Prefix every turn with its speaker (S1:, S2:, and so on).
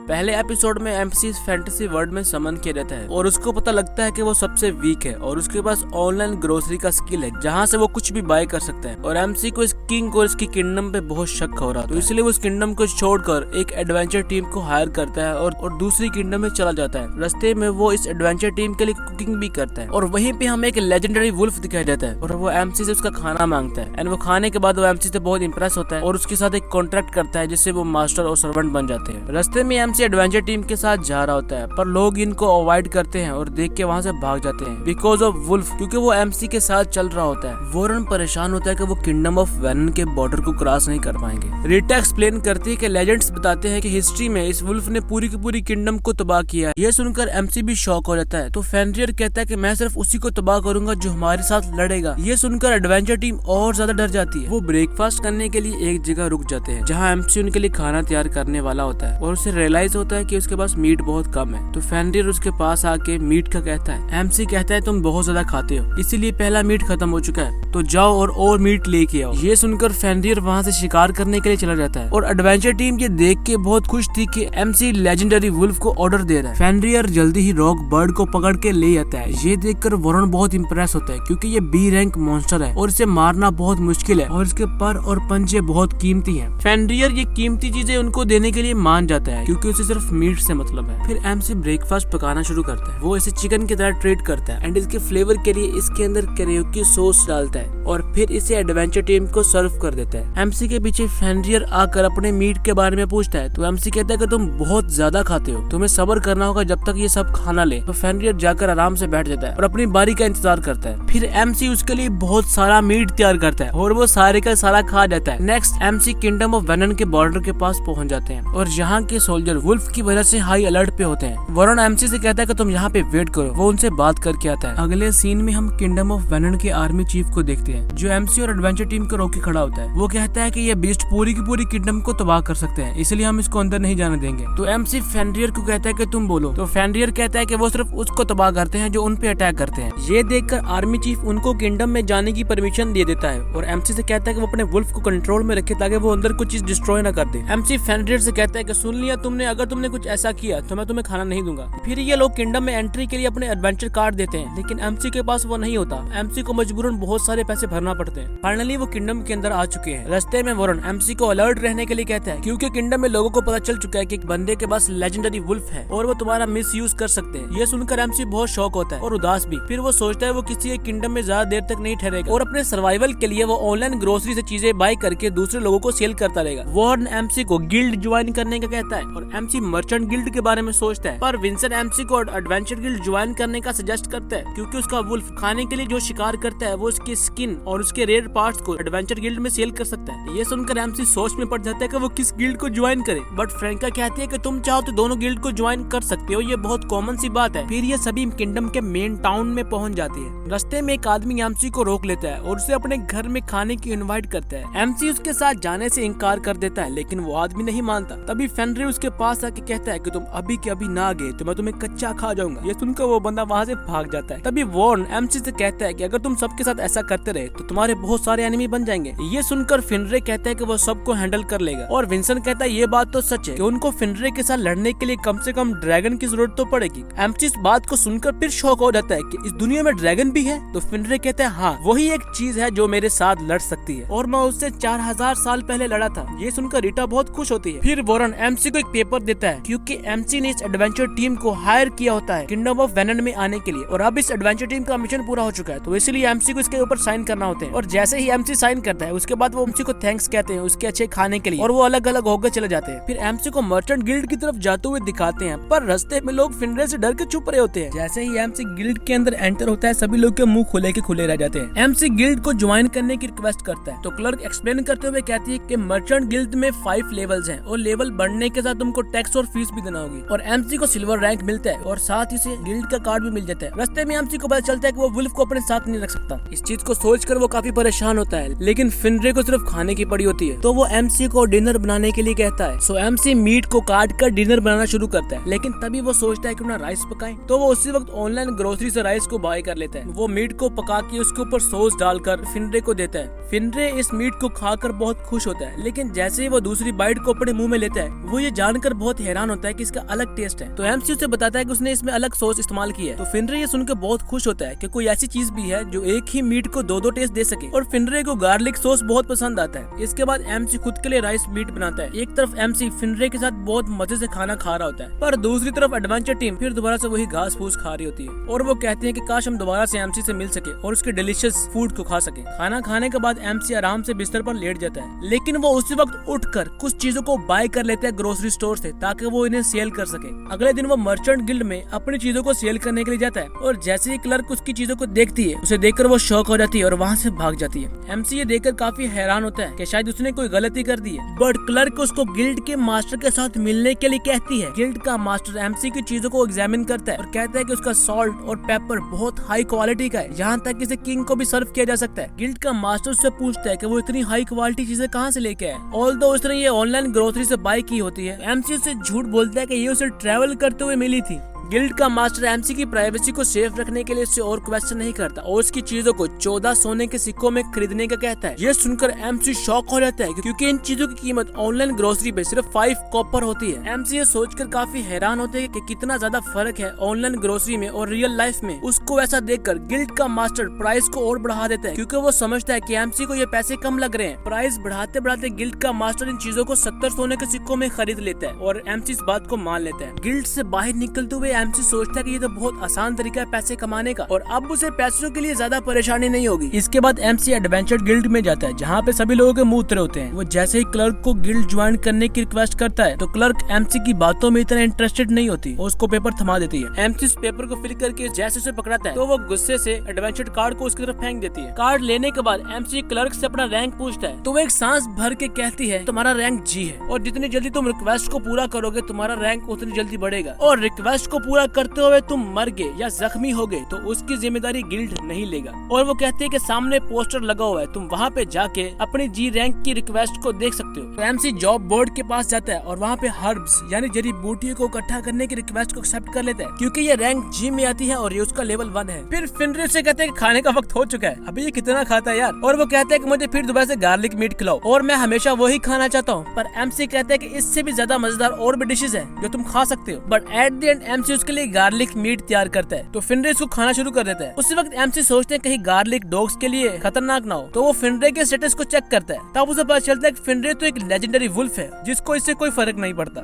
S1: पहले एपिसोड में MC fantasy world में समन किया जाता है और उसको पता लगता है कि वो सबसे वीक है और उसके पास ऑनलाइन ग्रोसरी का स्किल है जहाँ से वो कुछ भी बाय कर सकता है। और एमसी को इस किंग और इसकी किंगडम पे बहुत शक हो रहा था, तो इसलिए वो इस किंगडम को छोड़कर एक एडवेंचर टीम को हायर करता है और दूसरी किंगडम में चला जाता है। रास्ते में वो इस एडवेंचर टीम के लिए कुकिंग भी करता है और वहीं पे हमें एक लेजेंडरी वुल्फ दिखाई देता है और वो एमसी से उसका खाना मांगता है एंड वो खाने के बाद वो एमसी से बहुत इंप्रेस होता है और उसके साथ एक कॉन्ट्रैक्ट करता है जिससे वो मास्टर और सर्वेंट बन जाते हैं। रास्ते में एमसी एडवेंचर टीम के साथ जा रहा होता है पर लोग इनको अवॉइड करते हैं और देख के वहाँ से भाग जाते हैं बिकॉज ऑफ वुल्फ, क्योंकि वो एमसी के साथ चल रहा होता है। वॉरेन परेशान होता है कि वो किंगडम ऑफ वेनन के बॉर्डर को क्रॉस नहीं कर पाएंगे। रीटा एक्सप्लेन करती है कि लेजेंड्स बताते हैं कि हिस्ट्री में इस वुल्फ ने पूरी की पूरी किंगडम को तबाह किया। ये सुनकर एमसी भी शॉक हो जाता है, तो फेनरियर कहता है कि मैं सिर्फ उसी को तबाह करूंगा जो हमारे साथ लड़ेगा। ये सुनकर एडवेंचर टीम और ज्यादा डर जाती है। वो ब्रेकफास्ट करने के लिए एक जगह रुक जाते हैं जहाँ एमसी उनके लिए खाना तैयार करने वाला होता है और उसे रियलाइज होता है कि उसके पास मीट बहुत कम है। तो फेनरियर उसके पास आके मीट का कहता है। एमसी कहता है तुम बहुत ज्यादा खाते हो इसीलिए पहला मीट खत्म हो चुका है, तो जाओ और मीट लेके आओ। ये सुनकर फेनरियर वहाँ से शिकार करने के लिए चला जाता है और एडवेंचर टीम ये देख के बहुत खुश थी कि एमसी लेजेंडरी वुल्फ को ऑर्डर दे रहा है। फेनरियर जल्दी ही रॉक बर्ड को पकड़ के ले आता है। ये देखकर वॉरेन बहुत इंप्रेस होता है क्योंकि ये बी रैंक मॉन्स्टर है और इसे मारना बहुत मुश्किल है और इसके पर और पंजे बहुत कीमती हैं। फेनरियर ये कीमती चीजें उनको देने के लिए मान जाता है क्योंकि उसे सिर्फ मीट से मतलब है। फिर एमसी ब्रेकफास्ट पकाना शुरू करता है। वो इसे चिकन की तरह ट्रीट करता है एंड इसके फ्लेवर के लिए इसके अंदर करियोकी सॉस डालता है और फिर इसे एडवेंचर टीम को सर्व कर देता है। एमसी के पीछे फेनरियर आकर अपने मीट के बारे में पूछता है, तो एमसी कहता है कि तुम बहुत ज्यादा खाते हो, तुम्हें सब्र करना होगा जब तक ये सब खाना ले। तो फेनरियर जाकर आराम से बैठ जाता है और अपनी बारी का इंतजार करता है। फिर एमसी उसके लिए बहुत सारा मीट तैयार करता है और वो सारे का सारा खा जाता है। Next MC kingdom of venom के बॉर्डर के पास पहुंच जाते हैं और यहाँ के सोल्जर वुल्फ की वजह से हाई अलर्ट पे होते हैं। वॉरेन एमसी से कहता है कि तुम यहाँ पे वेट करो, वो उनसे बात करके आता है। अगले सीन में हम किंगडम ऑफ वेनन के आर्मी चीफ को देखते हैं जो एमसी और एडवेंचर टीम को रोक के खड़ा होता है। वो कहता है कि ये बीस्ट पूरी की पूरी किंगडम को तबाह कर सकते हैं, इसलिए हम इसको अंदर नहीं जाने देंगे। तो एमसी फेनरियर को कहता है कि तुम बोलो। तो फेनरियर कहता है कि वो सिर्फ उसको तबाह करते हैं जो उन पे अटैक करते हैं। ये देखकर आर्मी चीफ उनको किंगडम में जाने की परमिशन दे देता है और एमसी से कहता है कि वो अपने वुल्फ को कंट्रोल में रखे ताकि वो अंदर कुछ चीज डिस्ट्रॉय ना कर दे। एमसी फेनरियर से कहता है कि सुन लिया तुमने, अगर तुमने कुछ ऐसा किया तो मैं तुम्हें खाना नहीं दूंगा। फिर ये लोग किंगडम में एंट्री के लिए अपने एडवेंचर कार्ड देते हैं लेकिन एमसी के पास वो नहीं होता। एमसी को मजबूरन बहुत सारे पैसे भरना पड़ते हैं। फाइनली वो किंगडम के अंदर आ चुके हैं। रास्ते में वॉरेन एमसी को अलर्ट रहने के लिए कहता है क्योंकि किंगडम में लोगों को पता चल चुका है कि एक बंदे के पास लेजेंडरी वुल्फ है और वो तुम्हारा मिस यूज कर सकते हैं। ये सुनकर एमसी बहुत शॉक होता है और उदास भी। फिर वो सोचता है वो किसी एक किंगडम में ज्यादा देर तक नहीं ठहरेगा और अपने सर्वाइवल के लिए वो ऑनलाइन ग्रोसरी से चीजें बाय करके दूसरे लोगों को सेल करता रहेगा। वॉरेन एमसी को गिल्ड ज्वाइन करने का कहता है और एमसी मर्चेंट गिल्ड के बारे में सोचता है, पर विंसेंट एमसी को एडवेंचर गिल्ड ज्वाइन करने का सजेस्ट करता है क्योंकि उसका वुल्फ खाने के लिए जो शिकार करता है वो उसकी स्किन और उसके रेयर पार्ट्स को एडवेंचर गिल्ड में सेल कर सकता है। ये सुनकर एमसी सोच में पड़ जाता है कि वो किस गिल्ड को ज्वाइन करे, बट फ्रैंका कहती है कि तुम चाहो तो दोनों गिल्ड को ज्वाइन कर सकते हो, ये बहुत कॉमन सी बात है। फिर ये सभी किंगडम के मेन टाउन में पहुंच जाती है। रास्ते में एक आदमी एमसी को रोक लेता है और उसे अपने घर में खाने की इनवाइट करता है। एमसी उसके साथ जाने से इनकार कर देता है लेकिन वो आदमी नहीं मानता। तभी फेनरियर उसके पास आके कहता है कि तुम अभी के अभी ना गए तो मैं तुम्हें कच्चा खा जाऊंगा। ये सुनकर वो बंदा वहाँ से भाग जाता है। तभी वॉर्न एमसी से कहता है कि अगर तुम सबके साथ ऐसा करते रहे तो तुम्हारे बहुत सारे एनिमी बन जाएंगे। ये सुनकर फेनरियर कहता है कि वो सबको हैंडल कर लेगा और विंसेंट कहता है ये बात तो सच है कि उनको फेनरियर के साथ लड़ने के लिए कम से कम ड्रैगन की जरूरत तो पड़ेगी। एमसी इस बात को सुनकर फिर शॉक हो जाता है कि इस दुनिया में ड्रैगन भी है। तो फेनरियर कहता है हाँ, वही एक चीज है जो मेरे साथ लड़ सकती है और मैं उससे 4000 साल पहले लड़ा था। ये सुनकर रीटा बहुत खुश होती है। फिर वॉरेन एमसी को एक पेपर देता है क्योंकि एमसी ने इस एडवेंचर टीम को हायर किया होता है किंगडम ऑफ वेनन में आने के लिए और अब इस एडवेंचर टीम का मिशन पूरा हो चुका है, तो इसलिए एमसी को इसके ऊपर साइन करना होता है। और जैसे ही एमसी साइन करता है उसके बाद वो एमसी को थैंक्स कहते हैं उसके अच्छे खाने के लिए और वो अलग अलग होकर चले जाते हैं। फिर एमसी को मर्चेंट गिल्ड की तरफ जाते हुए दिखाते हैं पर रास्ते में लोग फेनरियर से डर के चुप रहे होते हैं। जैसे ही एमसी गिल्ड के अंदर एंटर होता है सभी लोग के मुंह खुले रह जाते हैं। एमसी गिल्ड को ज्वाइन करने की रिक्वेस्ट करता है तो क्लर्क एक्सप्लेन करते हुए कहती है कि मर्चेंट गिल्ड में 5 लेवल्स हैं और लेवल बढ़ने के साथ तुमको टैक्स और फीस भी देना होगी और एमसी को सिल्वर रैंक मिलता है और साथ ही से गिल्ड का कार्ड भी मिल जाता है। रास्ते में एमसी को पता चलता है कि वो वुल्फ को अपने साथ नहीं रख सकता। इस चीज को सोचकर वो काफी परेशान होता है लेकिन फेनरियर को सिर्फ खाने की पड़ी होती है, तो वो एमसी को डिनर बनाने के लिए कहता है। सो एमसी मीट को काट कर डिनर बनाना शुरू करता है लेकिन तभी वो सोचता है कि उन्हें राइस पकाए, तो वो उसी वक्त ऑनलाइन ग्रोसरी से राइस को बाय कर लेता है। वो मीट को पका के उसके ऊपर सॉस डालकर फेनरियर को देता है। फेनरियर इस मीट को खाकर बहुत खुश होता है लेकिन जैसे ही वो दूसरी बाइट को अपने मुंह में लेता है वो ये जानकर बहुत हैरान होता है कि इसका अलग टेस्ट है। तो एमसी उसे बताता है कि उसने इसमें अलग सॉस इस्तेमाल किया है। तो फिनरे ये सुनकर बहुत खुश होता है कि कोई ऐसी चीज भी है जो एक ही मीट को दो टेस्ट दे सके, और फिनरे को गार्लिक सॉस बहुत पसंद आता है। इसके बाद एमसी खुद के लिए राइस मीट बनाता है। एक तरफ एमसी फिनरे के साथ बहुत मजे से खाना खा रहा होता है, पर दूसरी तरफ एडवेंचर टीम फिर दोबारा से वही घास फूस खा रही होती है, और वो कहते हैं कि काश हम दोबारा से एमसी से मिल सके और उसके डिलीशियस फूड को खा सके। खाना खाने के बाद एमसी आराम से बिस्तर पर लेट जाता है, लेकिन वो उसी वक्त उठकर कुछ चीजों को बाय कर लेता है ग्रोसरी स्टोर से, ताकि वो इन्हें सेल कर सके। अगले दिन वो मर्चेंट गिल्ड में अपनी चीजों को सेल करने के लिए जाता है, और जैसे ही क्लर्क उसकी चीजों को देखती है, उसे देखकर वो शॉक हो जाती है और वहाँ से भाग जाती है। एमसी ये देखकर काफी हैरान होता है कि शायद उसने कोई गलती कर दी है, बट क्लर्क उसको गिल्ड के मास्टर के साथ मिलने के लिए कहती है। गिल्ड का मास्टर एमसी की चीजों को एग्जामिन करता है और कहता है कि उसका सॉल्ट और पेपर बहुत हाई क्वालिटी का है, यहाँ तक इसे किंग को भी सर्व किया जा सकता है। गिल्ड का मास्टर उससे पूछता है कि वो इतनी हाई क्वालिटी चीजें कहाँ से लेके आए, ऑल्दो उसने ये ऑनलाइन ग्रोसरी से बाय की होती है। एमसी उससे झूठ बोलता है कि ये उसे ट्रैवल करते हुए मिली थी। गिल्ड का मास्टर एमसी की प्राइवेसी को सेफ रखने के लिए उससे और क्वेश्चन नहीं करता और उसकी चीजों को 14 सोने के सिक्कों में खरीदने का कहता है। ये सुनकर एमसी शॉक हो जाता है, क्योंकि इन चीजों की कीमत ऑनलाइन ग्रोसरी पे सिर्फ 5 कॉपर होती है। एमसी ये सोचकर काफी हैरान होते हैं कि कितना ज्यादा फर्क है ऑनलाइन ग्रोसरी में और रियल लाइफ में। उसको ऐसा देखकर गिल्ड का मास्टर प्राइस को और बढ़ा देता है, क्योंकि वो समझता है कि एमसी को ये पैसे कम लग रहे हैं। प्राइस बढ़ाते बढ़ाते गिल्ड का मास्टर इन चीजों को 70 सोने के सिक्कों में खरीद लेता है और एमसी इस बात को मान लेता है। गिल्ड से बाहर निकलते हुए एमसी सोचता है कि ये तो बहुत आसान तरीका है पैसे कमाने का, और अब उसे पैसों के लिए ज्यादा परेशानी नहीं होगी। इसके बाद एमसी एडवेंचर गिल्ड में जाता है, जहाँ पे सभी लोगों के मुंह उतरे होते हैं। वो जैसे ही क्लर्क को गिल्ड ज्वाइन करने की रिक्वेस्ट करता है, तो क्लर्क एमसी की बातों में इतना इंटरेस्टेड नहीं होती और उसको पेपर थमा देती है। एमसी उस पेपर को फिल करके जैसे उसे पकड़ाता है, तो वो गुस्से से एडवेंचर कार्ड को उसकी तरफ फेंक देती है। कार्ड लेने के बाद एमसी क्लर्क से अपना रैंक पूछता है, तो वो एक सांस भर के कहती है, तुम्हारा रैंक जी है, और जितनी जल्दी तुम रिक्वेस्ट को पूरा करोगे तुम्हारा रैंक उतनी जल्दी बढ़ेगा, और रिक्वेस्ट को पूरा करते हुए तुम मर गए या जख्मी हो गए तो उसकी जिम्मेदारी गिल्ड नहीं लेगा। और वो कहते हैं कि सामने पोस्टर लगा हुआ है, तुम वहाँ पे जाके अपनी जी रैंक की रिक्वेस्ट को देख सकते हो। एमसी जॉब बोर्ड के पास जाता है और वहाँ पे हर्ब्स यानी जड़ी बूटियों को इकट्ठा करने की रिक्वेस्ट को एक्सेप्ट कर लेता है, क्योंकि ये रैंक जी में आती है और ये उसका लेवल 1 है। फिर फिनरे से कहते हैं कि खाने का वक्त हो चुका है, अभी ये कितना खाता है यार, और वो कहते हैं कि मुझे फिर दोबारा से गार्लिक मीट खिलाओ और मैं हमेशा वही खाना चाहता हूँ। पर एमसी कहते हैं कि इससे भी ज्यादा मजेदार और भी डिशेज है जो तुम खा सकते हो। But at the end MC उसके लिए गार्लिक मीट तैयार करता है, तो फिनरे इसको खाना शुरू कर देता है। उसी वक्त एमसी सोचते हैं कहीं गार्लिक डॉग्स के लिए खतरनाक ना हो, तो वो फिनरे के स्टेटस को चेक करता है। तब उसे पता चलता है कि फिनरे तो एक लेजेंडरी वुल्फ है जिसको इससे कोई फर्क नहीं पड़ता।